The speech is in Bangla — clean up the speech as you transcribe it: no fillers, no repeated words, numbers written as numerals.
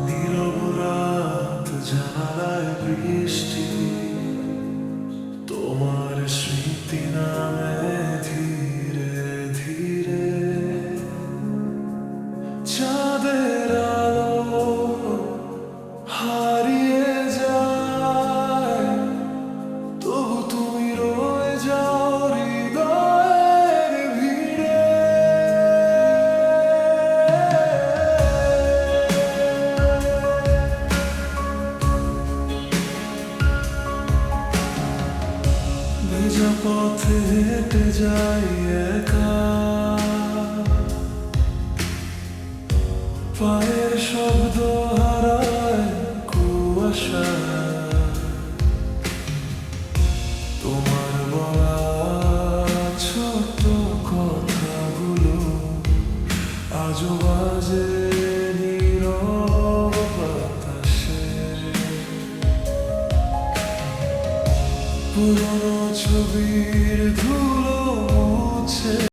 নীরব রাত, জানালায় বৃষ্টি, তোমার স্মৃতি নামে ধীরে ধীরে চাঁদের আলো হারিয়ে যায়, তবু তুমি রয়ে যাও হৃদয়ের ভিড়ে। ভেজা পথে হেঁটে যাই একা, পায়ের শব্দ হারায় কুয়াশা, তোমার বলা ছোট কথাগুলো আজও বাজে নীরব বাতাসে। পুরনো ছবির ধুলো মুছে